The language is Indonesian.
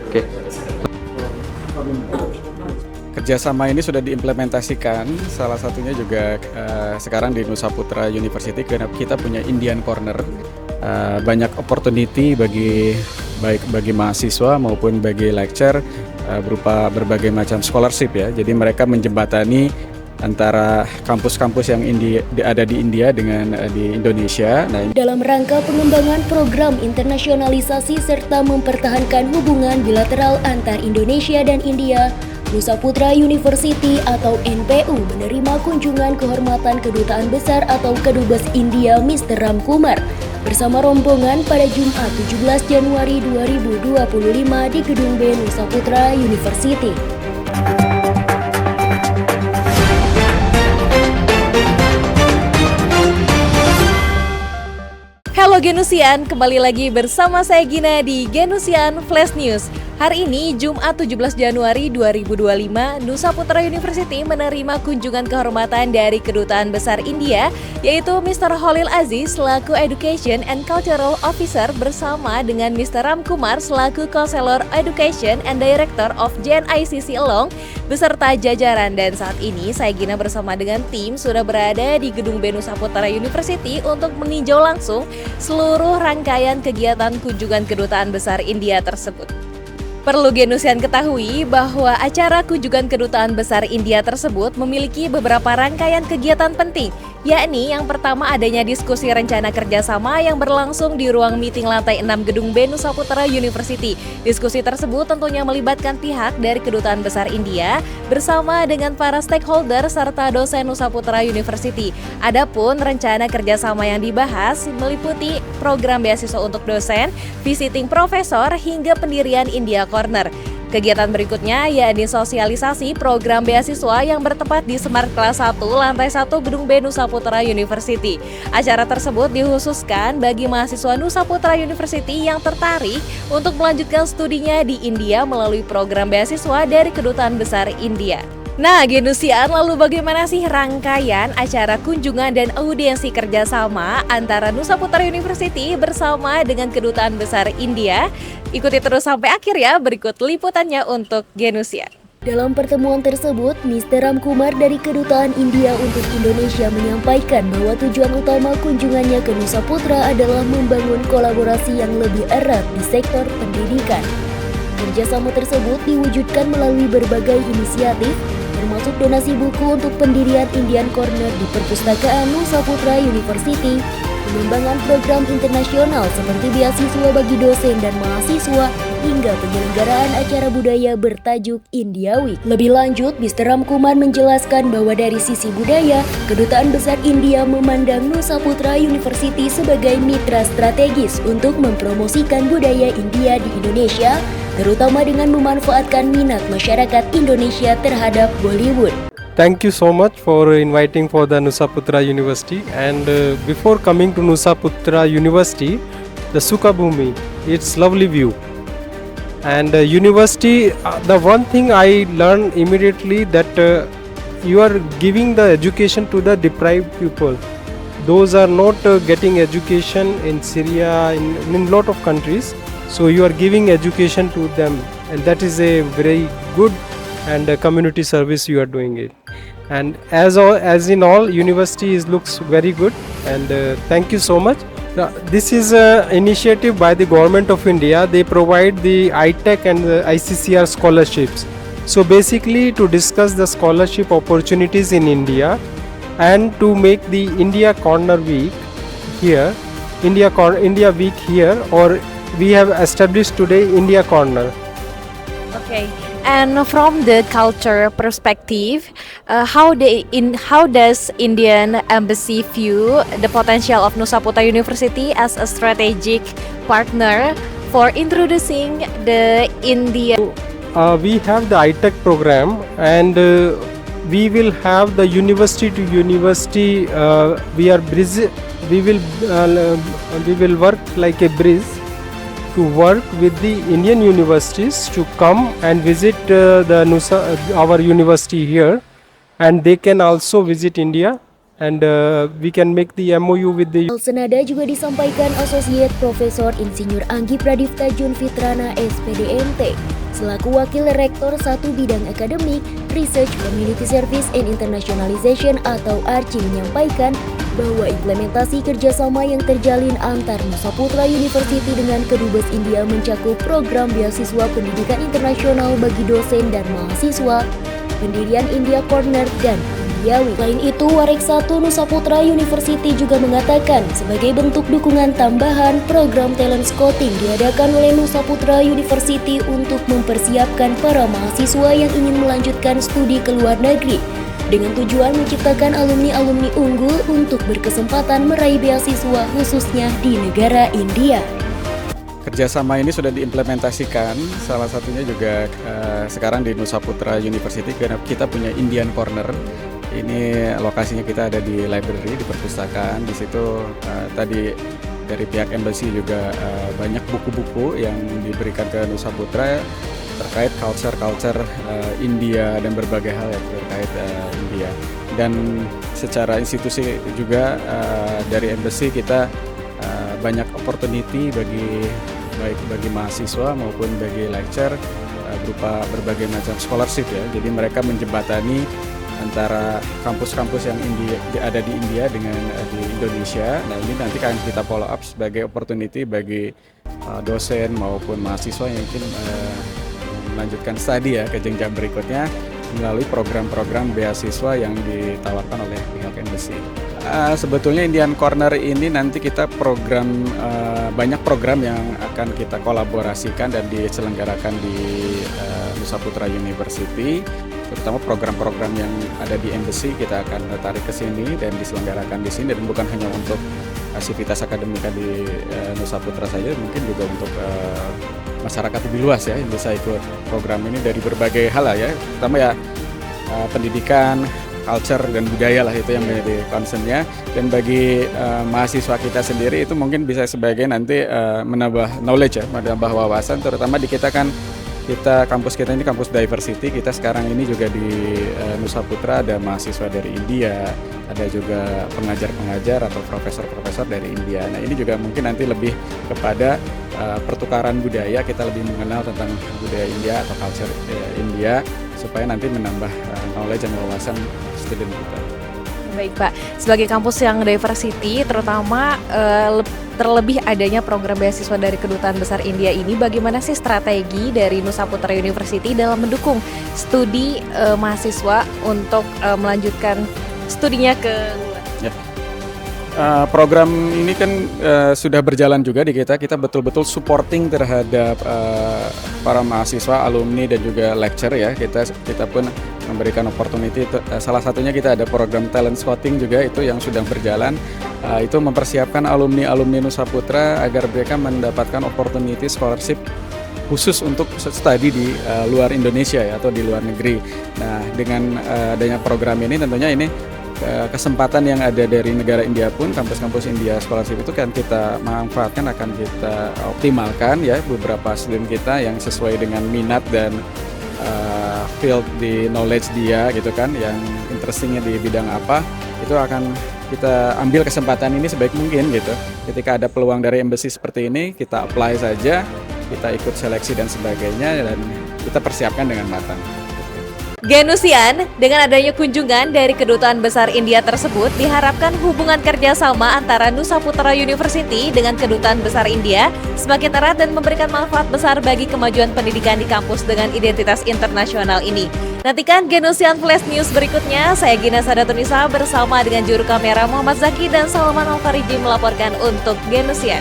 Oke. Kerjasama ini sudah diimplementasikan, salah satunya juga sekarang di Nusa Putra University karena kita punya Indian Corner. Banyak opportunity baik bagi mahasiswa maupun bagi lecturer berupa berbagai macam scholarship ya. Jadi mereka menjembatani antara kampus-kampus yang ada di India dengan di Indonesia. Dalam rangka pengembangan program internasionalisasi serta mempertahankan hubungan bilateral antar Indonesia dan India, Nusa Putra University atau NPU menerima kunjungan kehormatan Kedutaan Besar atau Kedubes India Mr. Ram Kumar bersama rombongan pada Jumat 17 Januari 2025 di Gedung B Nusa Putra University. Halo Genusian, kembali lagi bersama saya Gina di Genusian Flash News. Hari ini, Jumat 17 Januari 2025, Nusa Putra University menerima kunjungan kehormatan dari Kedutaan Besar India, yaitu Mr. Holil Aziz selaku Education and Cultural Officer bersama dengan Mr. Ram Kumar selaku Counselor Education and Director of JNICC Along, beserta jajaran. Dan saat ini, saya Gina bersama dengan tim sudah berada di Gedung B Nusa Putra University untuk meninjau langsung seluruh rangkaian kegiatan kunjungan Kedutaan Besar India tersebut. Perlu Genusian ketahui bahwa acara kunjungan Kedutaan Besar India tersebut memiliki beberapa rangkaian kegiatan penting, yakni yang pertama adanya diskusi rencana kerjasama yang berlangsung di ruang meeting lantai 6 Gedung B Nusa Putra University. Diskusi tersebut tentunya melibatkan pihak dari Kedutaan Besar India bersama dengan para stakeholder serta dosen Nusa Putra University. Adapun rencana kerjasama yang dibahas meliputi program beasiswa untuk dosen, visiting profesor, hingga pendirian India Corner. Kegiatan berikutnya yakni sosialisasi program beasiswa yang bertempat di Smart Kelas 1 lantai 1 Gedung B Nusa Putra University. Acara tersebut dikhususkan bagi mahasiswa Nusa Putra University yang tertarik untuk melanjutkan studinya di India melalui program beasiswa dari Kedutaan Besar India. Nah, Genusian, lalu bagaimana sih rangkaian acara kunjungan dan audiensi kerjasama antara Nusa Putra University bersama dengan Kedutaan Besar India? Ikuti terus sampai akhir ya, berikut liputannya untuk Genusian. Dalam pertemuan tersebut, Mr. Ram Kumar dari Kedutaan India untuk Indonesia menyampaikan bahwa tujuan utama kunjungannya ke Nusa Putra adalah membangun kolaborasi yang lebih erat di sektor pendidikan. Kerjasama tersebut diwujudkan melalui berbagai inisiatif, termasuk donasi buku untuk pendirian Indian Corner di Perpustakaan Nusa Putra University, pengembangan program internasional seperti beasiswa bagi dosen dan mahasiswa, hingga penyelenggaraan acara budaya bertajuk India Week. Lebih lanjut, Mr. Ram Kumar menjelaskan bahwa dari sisi budaya, Kedutaan Besar India memandang Nusa Putra University sebagai mitra strategis untuk mempromosikan budaya India di Indonesia, terutama dengan memanfaatkan minat masyarakat Indonesia terhadap Bollywood. Thank you so much for inviting for the Nusa Putra University. And before coming to Nusa Putra University, the Sukhabhumi, it's lovely view. And university, the one thing I learned immediately that you are giving the education to the deprived people. Those are not getting education in Syria, in lot of countries. So you are giving education to them, and that is a very good and community service you are doing it. And as in all, university looks very good, and thank you so much. This is an initiative by the Government of India. They provide the ITEC and the ICCR scholarships. So basically to discuss the scholarship opportunities in India and to make the India Corner Week here, India Week here, or we have established today India Corner. Okay. And from the culture perspective, how does Indian Embassy view the potential of Nusa Putra University as a strategic partner for introducing the India? We have the ITEC program, and we will have the university to university. We will work like a bridge to work with the Indian universities to come and visit our university here, and they can also visit India and we can make the MOU with the Hal senada juga disampaikan Associate Profesor Insinyur Anggi Pradipta Junfitrana SPDMT selaku Wakil Rektor 1 Bidang Akademik, Research, Community Service and Internationalization atau ARCI menyampaikan bahwa implementasi kerjasama yang terjalin antar Nusa Putra University dengan Kedubes India mencakup program beasiswa pendidikan internasional bagi dosen dan mahasiswa, pendirian India Corner, dan Indiawi. Selain itu, Warek 1 Nusa Putra University juga mengatakan sebagai bentuk dukungan tambahan, program talent scouting diadakan oleh Nusa Putra University untuk mempersiapkan para mahasiswa yang ingin melanjutkan studi ke luar negeri dengan tujuan menciptakan alumni-alumni unggul untuk berkesempatan meraih beasiswa khususnya di negara India. Kerjasama ini sudah diimplementasikan, salah satunya juga sekarang di Nusa Putra University karena kita punya Indian Corner. Ini lokasinya kita ada di library, di perpustakaan. Di situ tadi dari pihak embassy juga banyak buku-buku yang diberikan ke Nusa Putra terkait culture India dan berbagai hal yang terkait India. Dan secara institusi juga dari embassy kita banyak opportunity baik bagi mahasiswa maupun bagi lecturer berupa berbagai macam scholarship ya. Jadi mereka menjembatani antara kampus-kampus yang ada di India dengan di Indonesia. Nah ini nanti akan kita follow up sebagai opportunity bagi dosen maupun mahasiswa yang mungkin melanjutkan studi ya ke jenjang berikutnya melalui program-program beasiswa yang ditawarkan oleh pihak embassy. Sebetulnya Indian Corner ini nanti kita banyak program yang akan kita kolaborasikan dan diselenggarakan di Nusa Putra University, terutama program-program yang ada di embassy kita akan tarik ke sini dan diselenggarakan di sini, dan bukan hanya untuk aktivitas akademika di Nusa Putra saja, mungkin juga untuk masyarakat lebih luas ya yang bisa ikut program ini dari berbagai hal lah ya, terutama ya pendidikan, culture dan budaya lah itu yang menjadi concernnya. Dan bagi mahasiswa kita sendiri itu mungkin bisa sebagai nanti menambah knowledge ya, menambah wawasan, terutama di kita kan kampus kita ini kampus diversity. Kita sekarang ini juga di Nusa Putra ada mahasiswa dari India, ada juga pengajar-pengajar atau profesor-profesor dari India. Nah ini juga mungkin nanti lebih kepada pertukaran budaya, kita lebih mengenal tentang budaya India atau culture India supaya nanti menambah knowledge dan wawasan student kita. Baik Pak, sebagai kampus yang diversity, terutama terlebih adanya program beasiswa dari Kedutaan Besar India ini, bagaimana sih strategi dari Nusa Putra University dalam mendukung studi mahasiswa untuk melanjutkan studinya ke luar? Ya. Program ini kan sudah berjalan juga di kita betul-betul supporting terhadap para mahasiswa, alumni dan juga lecturer ya. Kita pun memberikan opportunity, salah satunya kita ada program talent scouting juga itu yang sudah berjalan. Itu mempersiapkan alumni Nusa Putra agar mereka mendapatkan opportunity scholarship khusus untuk studi di luar Indonesia ya, atau di luar negeri. Nah dengan adanya program ini tentunya ini kesempatan yang ada dari negara India pun, kampus-kampus India scholarship itu kan kita manfaatkan, akan kita optimalkan ya beberapa student kita yang sesuai dengan minat dan field di knowledge dia gitu kan, yang interestingnya di bidang apa, itu akan kita ambil kesempatan ini sebaik mungkin gitu. Ketika ada peluang dari embassy seperti ini, kita apply saja, kita ikut seleksi dan sebagainya, dan kita persiapkan dengan matang. Genusian, dengan adanya kunjungan dari Kedutaan Besar India tersebut, diharapkan hubungan kerjasama antara Nusa Putra University dengan Kedutaan Besar India semakin erat dan memberikan manfaat besar bagi kemajuan pendidikan di kampus dengan identitas internasional ini. Nantikan Genusian Flash News berikutnya. Saya Gina Sadatunisa bersama dengan juru kamera Muhammad Zaki dan Salman Al-Faridi melaporkan untuk Genusian.